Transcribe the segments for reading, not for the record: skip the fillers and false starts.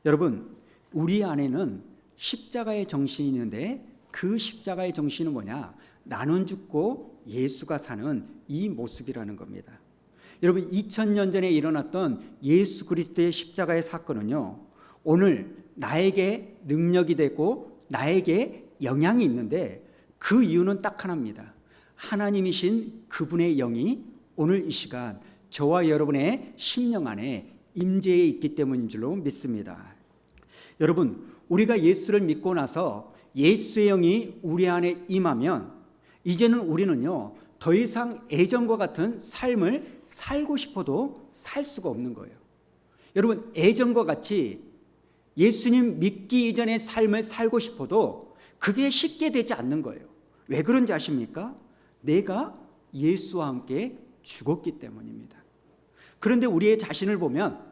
여러분, 우리 안에는 십자가의 정신이 있는데 그 십자가의 정신은 뭐냐? 나는 죽고 예수가 사는 이 모습이라는 겁니다. 여러분, 2000년 전에 일어났던 예수 그리스도의 십자가의 사건은요, 오늘 나에게 능력이 되고 나에게 영향이 있는데 그 이유는 딱 하나입니다. 하나님이신 그분의 영이 오늘 이 시간 저와 여러분의 심령 안에 임재해 있기 때문인 줄로 믿습니다. 여러분, 우리가 예수를 믿고 나서 예수의 영이 우리 안에 임하면 이제는 우리는요, 더 이상 예전과 같은 삶을 살고 싶어도 살 수가 없는 거예요. 여러분, 예전과 같이 예수님 믿기 이전의 삶을 살고 싶어도 그게 쉽게 되지 않는 거예요. 왜 그런지 아십니까? 내가 예수와 함께 죽었기 때문입니다. 그런데 우리의 자신을 보면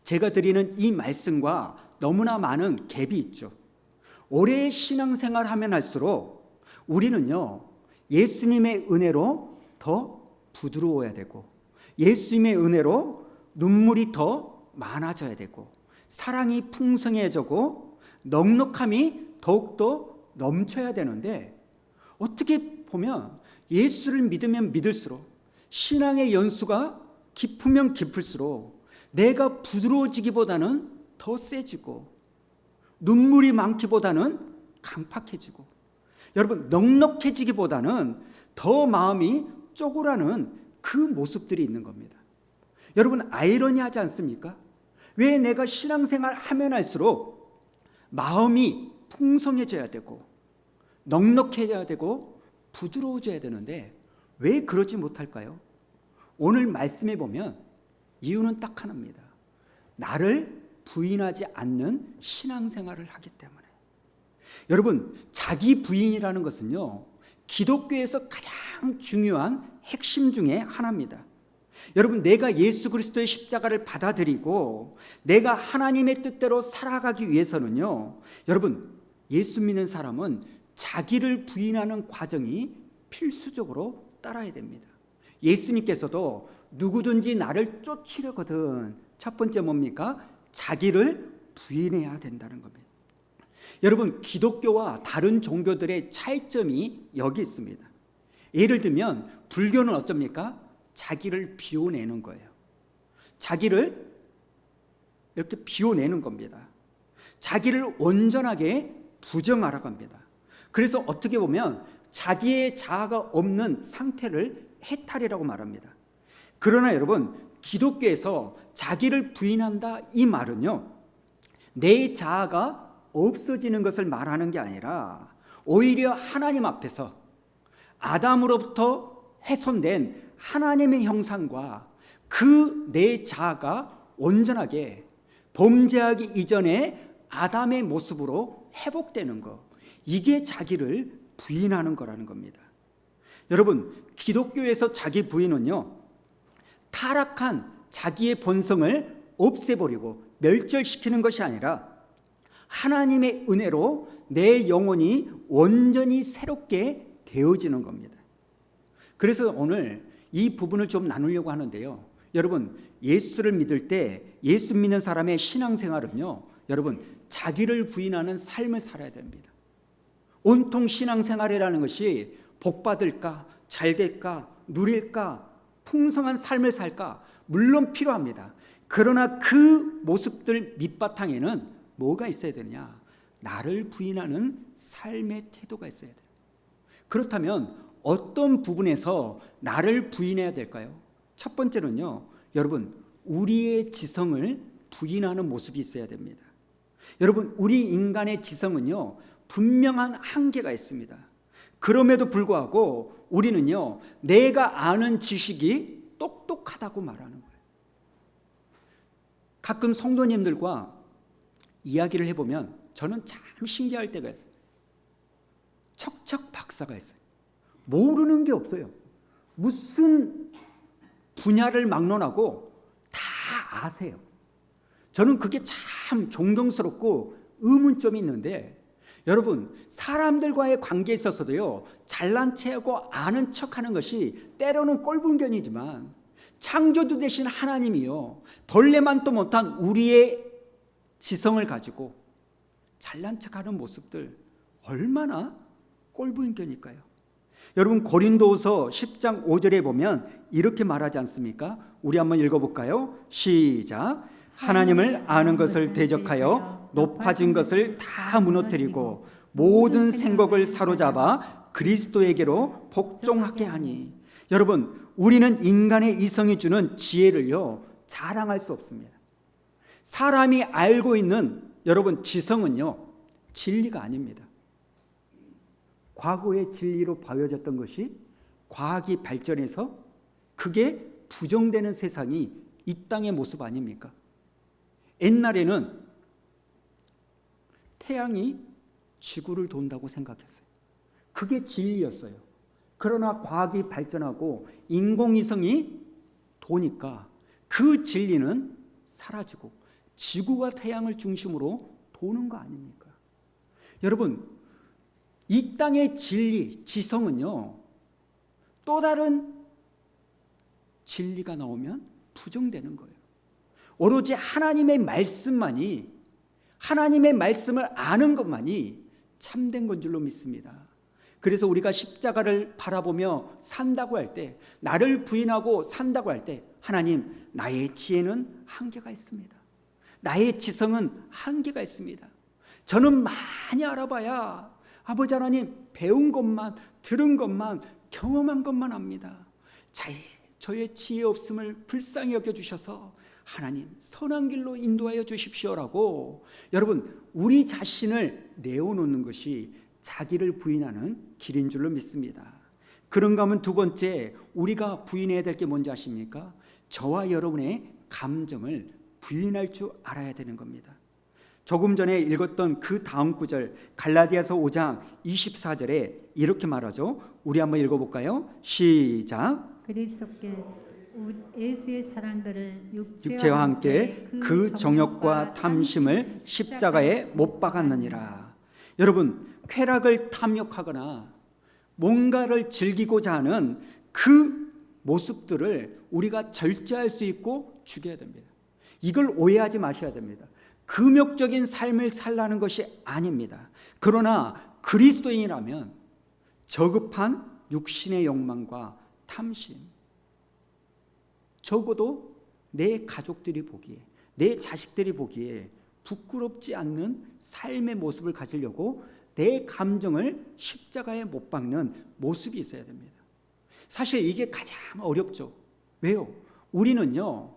제가 드리는 이 말씀과 너무나 많은 갭이 있죠. 오래 신앙생활 하면 할수록 우리는요, 예수님의 은혜로 더 부드러워야 되고 예수님의 은혜로 눈물이 더 많아져야 되고 사랑이 풍성해지고 넉넉함이 더욱더 넘쳐야 되는데, 어떻게 보면 예수를 믿으면 믿을수록 신앙의 연수가 깊으면 깊을수록 내가 부드러워지기보다는 더 세지고 눈물이 많기보다는 강팍해지고, 여러분, 넉넉해지기보다는 더 마음이 쪼그라는 그 모습들이 있는 겁니다. 여러분, 아이러니하지 않습니까? 왜 내가 신앙생활 하면 할수록 마음이 풍성해져야 되고 넉넉해져야 되고 부드러워져야 되는데 왜 그러지 못할까요? 오늘 말씀에 보면 이유는 딱 하나입니다. 나를 부인하지 않는 신앙생활을 하기 때문에. 여러분, 자기 부인이라는 것은요, 기독교에서 가장 중요한 핵심 중에 하나입니다. 여러분, 내가 예수 그리스도의 십자가를 받아들이고 내가 하나님의 뜻대로 살아가기 위해서는요, 여러분, 예수 믿는 사람은 자기를 부인하는 과정이 필수적으로 따라야 됩니다. 예수님께서도 누구든지 나를 쫓으려거든 첫 번째 뭡니까? 자기를 부인해야 된다는 겁니다. 여러분, 기독교와 다른 종교들의 차이점이 여기 있습니다. 예를 들면 불교는 어쩝니까? 자기를 비워내는 거예요. 자기를 이렇게 비워내는 겁니다. 자기를 온전하게 부정하라고 합니다. 그래서 어떻게 보면 자기의 자아가 없는 상태를 해탈이라고 말합니다. 그러나 여러분, 기독교에서 자기를 부인한다 이 말은요, 내 자아가 없어지는 것을 말하는 게 아니라 오히려 하나님 앞에서 아담으로부터 훼손된 하나님의 형상과 그 내 자아가 온전하게 범죄하기 이전에 아담의 모습으로 회복되는 것, 이게 자기를 부인하는 거라는 겁니다. 여러분, 기독교에서 자기 부인은요, 타락한 자기의 본성을 없애버리고 멸절시키는 것이 아니라 하나님의 은혜로 내 영혼이 온전히 새롭게 되어지는 겁니다. 그래서 오늘 이 부분을 좀 나누려고 하는데요, 여러분, 예수를 믿을 때 예수 믿는 사람의 신앙생활은요, 여러분, 자기를 부인하는 삶을 살아야 됩니다. 온통 신앙생활이라는 것이 복받을까, 잘될까, 누릴까, 풍성한 삶을 살까, 물론 필요합니다. 그러나 그 모습들 밑바탕에는 뭐가 있어야 되느냐? 나를 부인하는 삶의 태도가 있어야 돼요. 그렇다면 어떤 부분에서 나를 부인해야 될까요? 첫 번째는요, 여러분, 우리의 지성을 부인하는 모습이 있어야 됩니다. 여러분, 우리 인간의 지성은요, 분명한 한계가 있습니다. 그럼에도 불구하고 우리는요, 내가 아는 지식이 똑똑하다고 말하는 거예요. 가끔 성도님들과 이야기를 해보면 저는 참 신기할 때가 있어요. 척척 박사가 있어요. 모르는 게 없어요. 무슨 분야를 막론하고 다 아세요. 저는 그게 참 존경스럽고 의문점이 있는데, 여러분, 사람들과의 관계에 있어서도요, 잘난 체하고 아는 척하는 것이 때로는 꼴불견이지만 창조주 되신 하나님이요, 벌레만 또 못한 우리의 지성을 가지고 잘난 척하는 모습들 얼마나 꼴불견일까요? 여러분 고린도후서 10장 5절에 보면 이렇게 말하지 않습니까? 우리 한번 읽어볼까요? 시작. 하나님을 아는 것을 대적하여 높아진 것을 다 무너뜨리고 모든 생각을 사로잡아 그리스도에게로 복종하게 하니. 여러분 우리는 인간의 이성이 주는 지혜를요 자랑할 수 없습니다. 사람이 알고 있는 여러분 지성은요 진리가 아닙니다. 과거의 진리로 보여졌던 것이 과학이 발전해서 그게 부정되는 세상이 이 땅의 모습 아닙니까? 옛날에는 태양이 지구를 돈다고 생각했어요. 그게 진리였어요. 그러나 과학이 발전하고 인공위성이 도니까 그 진리는 사라지고 지구가 태양을 중심으로 도는 거 아닙니까? 여러분 이 땅의 진리, 지성은요 또 다른 진리가 나오면 부정되는 거예요. 오로지 하나님의 말씀만이, 하나님의 말씀을 아는 것만이 참된 건 줄로 믿습니다. 그래서 우리가 십자가를 바라보며 산다고 할 때, 나를 부인하고 산다고 할 때 하나님 나의 지혜는 한계가 있습니다. 나의 지성은 한계가 있습니다. 저는 많이 알아봐야 아버지 하나님 배운 것만, 들은 것만, 경험한 것만 압니다. 저의 지혜 없음을 불쌍히 여겨주셔서 하나님 선한 길로 인도하여 주십시오라고 여러분 우리 자신을 내어놓는 것이 자기를 부인하는 길인 줄로 믿습니다. 그런가 하면 두 번째 우리가 부인해야 될 게 뭔지 아십니까? 저와 여러분의 감정을 부인할 줄 알아야 되는 겁니다. 조금 전에 읽었던 그 다음 구절 갈라디아서 5장 24절에 이렇게 말하죠. 우리 한번 읽어볼까요? 시작. 그리스도께 예수의 사랑들을 육체와 함께 그 정욕과 탐심을 십자가에 못 박았느니라. 여러분 쾌락을 탐욕하거나 뭔가를 즐기고자 하는 그 모습들을 우리가 절제할 수 있고 죽여야 됩니다. 이걸 오해하지 마셔야 됩니다. 금욕적인 삶을 살라는 것이 아닙니다. 그러나 그리스도인이라면 저급한 육신의 욕망과 탐심, 적어도 내 가족들이 보기에, 내 자식들이 보기에 부끄럽지 않는 삶의 모습을 가지려고 내 감정을 십자가에 못 박는 모습이 있어야 됩니다. 사실 이게 가장 어렵죠. 왜요? 우리는요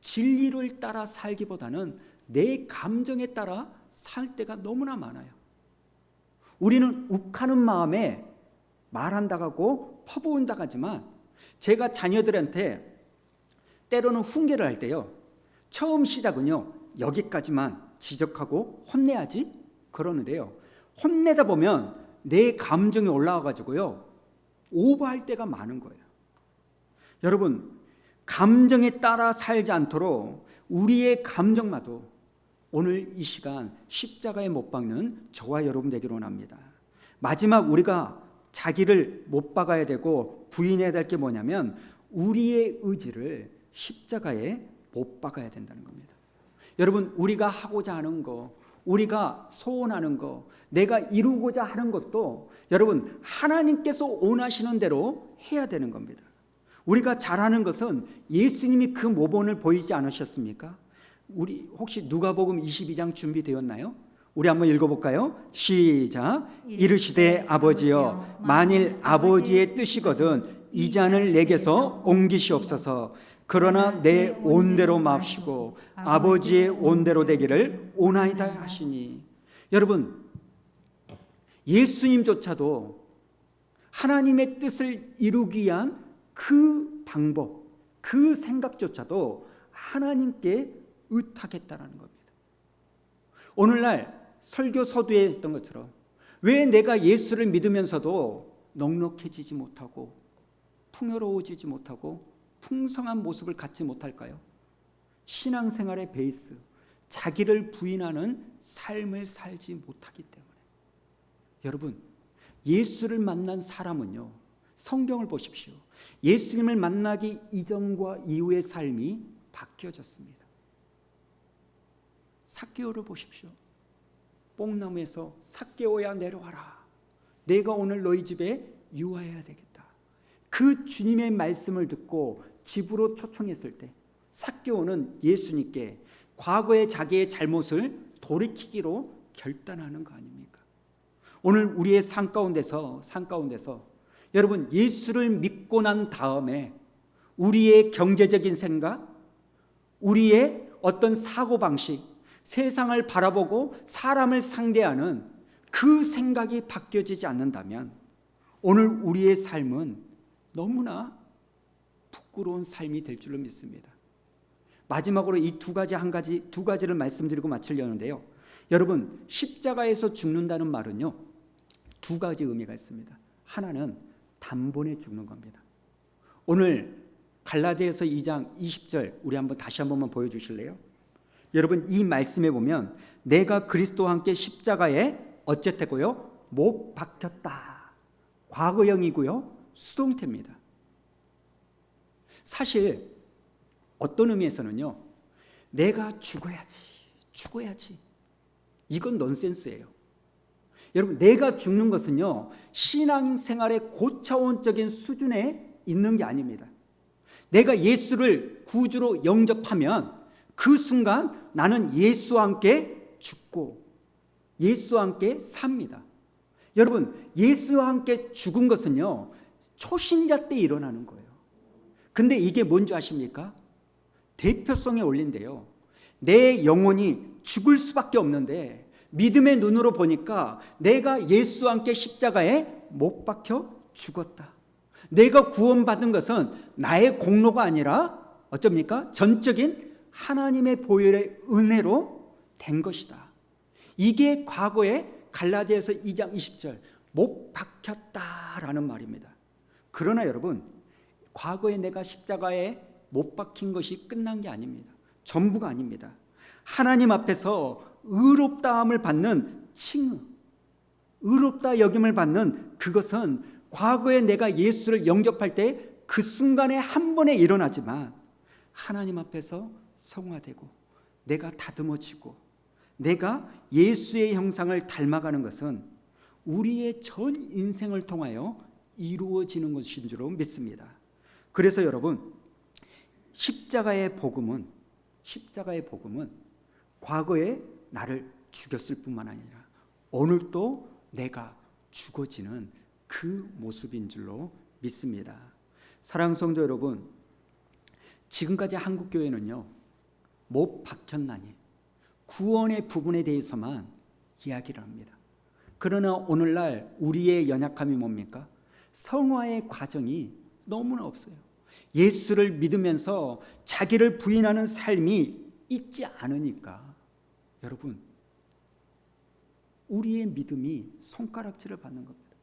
진리를 따라 살기보다는 내 감정에 따라 살 때가 너무나 많아요. 우리는 욱하는 마음에 말한다고 퍼부은다 하지만 제가 자녀들한테 때로는 훈계를 할 때요 처음 시작은요 여기까지만 지적하고 혼내야지 그러는데요 혼내다 보면 내 감정이 올라와 가지고요 오버할 때가 많은 거예요. 여러분 감정에 따라 살지 않도록 우리의 감정마도 오늘 이 시간 십자가에 못 박는 저와 여러분 되기를 원합니다. 마지막 우리가 자기를 못 박아야 되고 부인해야 될 게 뭐냐면 우리의 의지를 십자가에 못 박아야 된다는 겁니다. 여러분 우리가 하고자 하는 거, 우리가 소원하는 거, 내가 이루고자 하는 것도 여러분 하나님께서 원하시는 대로 해야 되는 겁니다. 우리가 잘하는 것은 예수님이 그 모본을 보이지 않으셨습니까? 우리 혹시 누가복음 22장 준비되었나요? 우리 한번 읽어볼까요? 시작. 이르시되 아버지여 만일 아버지의 뜻이거든 이 잔을 내게서 옮기시옵소서. 그러나 내 온대로 마시고 아버지의 온대로 되기를 원하이다 하시니. 여러분 예수님조차도 하나님의 뜻을 이루기 위한 그 방법, 그 생각조차도 하나님께 의탁했다라는 겁니다. 오늘날 설교 서두에 했던 것처럼 왜 내가 예수를 믿으면서도 넉넉해지지 못하고 풍요로워지지 못하고 풍성한 모습을 갖지 못할까요? 신앙생활의 베이스, 자기를 부인하는 삶을 살지 못하기 때문에. 여러분 예수를 만난 사람은요 성경을 보십시오. 예수님을 만나기 이전과 이후의 삶이 바뀌어졌습니다. 삭개오를 보십시오. 뽕나무에서 삭개오야 내려와라. 내가 오늘 너희 집에 유하여야 되겠다. 그 주님의 말씀을 듣고 집으로 초청했을 때 삭개오는 예수님께 과거의 자기의 잘못을 돌이키기로 결단하는 거 아닙니까? 오늘 우리의 삶 가운데서 여러분 예수를 믿고 난 다음에 우리의 경제적인 생각, 우리의 어떤 사고방식, 세상을 바라보고 사람을 상대하는 그 생각이 바뀌어지지 않는다면 오늘 우리의 삶은 너무나 부끄러운 삶이 될 줄로 믿습니다. 마지막으로 이 두 가지를 말씀드리고 마치려는데요. 여러분 십자가에서 죽는다는 말은요, 두 가지 의미가 있습니다. 하나는 단번에 죽는 겁니다. 오늘 갈라디아서 2장 20절 우리 다시 한번만 보여주실래요? 여러분 이 말씀에 보면 내가 그리스도와 함께 십자가에 어쨌다고요? 못 박혔다. 과거형이고요, 수동태입니다. 사실 어떤 의미에서는요, 내가 죽어야지 이건 넌센스예요. 여러분 내가 죽는 것은요 신앙생활의 고차원적인 수준에 있는 게 아닙니다. 내가 예수를 구주로 영접하면 그 순간 나는 예수와 함께 죽고 예수와 함께 삽니다. 여러분 예수와 함께 죽은 것은요 초신자 때 일어나는 거예요. 근데 이게 뭔지 아십니까? 대표성에 올린데요, 내 영혼이 죽을 수밖에 없는데 믿음의 눈으로 보니까 내가 예수와 함께 십자가에 못 박혀 죽었다. 내가 구원받은 것은 나의 공로가 아니라 어쩝니까? 전적인 하나님의 보혈의 은혜로 된 것이다. 이게 과거에 갈라디아서 2장 20절 못 박혔다라는 말입니다. 그러나 여러분 과거에 내가 십자가에 못 박힌 것이 끝난 게 아닙니다. 전부가 아닙니다. 하나님 앞에서 의롭다함을 받는 칭의, 의롭다 여김을 받는 그것은 과거에 내가 예수를 영접할 때 그 순간에 한 번에 일어나지만 하나님 앞에서 성화되고 내가 다듬어지고 내가 예수의 형상을 닮아가는 것은 우리의 전 인생을 통하여 이루어지는 것인 줄 믿습니다. 그래서 여러분 십자가의 복음은 과거에 나를 죽였을 뿐만 아니라 오늘도 내가 죽어지는 그 모습인 줄로 믿습니다. 사랑하는 성도 여러분, 지금까지 한국교회는요 못 박혔나니 구원의 부분에 대해서만 이야기를 합니다. 그러나 오늘날 우리의 연약함이 뭡니까? 성화의 과정이 너무나 없어요. 예수를 믿으면서 자기를 부인하는 삶이 있지 않으니까 여러분 우리의 믿음이 손가락질을 받는 겁니다.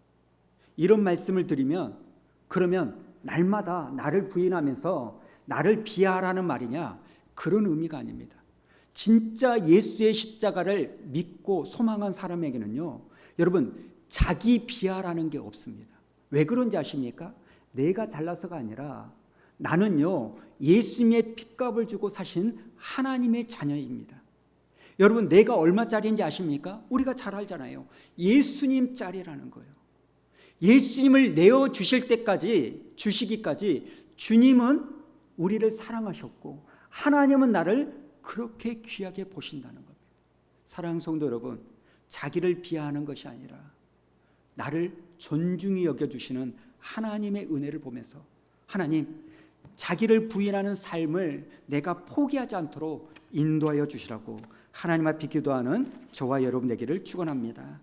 이런 말씀을 드리면 그러면 날마다 나를 부인하면서 나를 비하하라는 말이냐? 그런 의미가 아닙니다. 진짜 예수의 십자가를 믿고 소망한 사람에게는요 여러분 자기 비하라는 게 없습니다. 왜 그런지 아십니까? 내가 잘나서가 아니라 나는요 예수님의 핏값을 주고 사신 하나님의 자녀입니다. 여러분 내가 얼마짜리인지 아십니까? 우리가 잘 알잖아요. 예수님짜리라는 거예요. 예수님을 내어주실 때까지 주시기까지 주님은 우리를 사랑하셨고 하나님은 나를 그렇게 귀하게 보신다는 겁니다. 사랑하는 성도 여러분, 자기를 비하하는 것이 아니라 나를 존중히 여겨주시는 하나님의 은혜를 보면서 하나님 자기를 부인하는 삶을 내가 포기하지 않도록 인도하여 주시라고 하나님 앞에 기도하는 저와 여러분 되기를 축원합니다.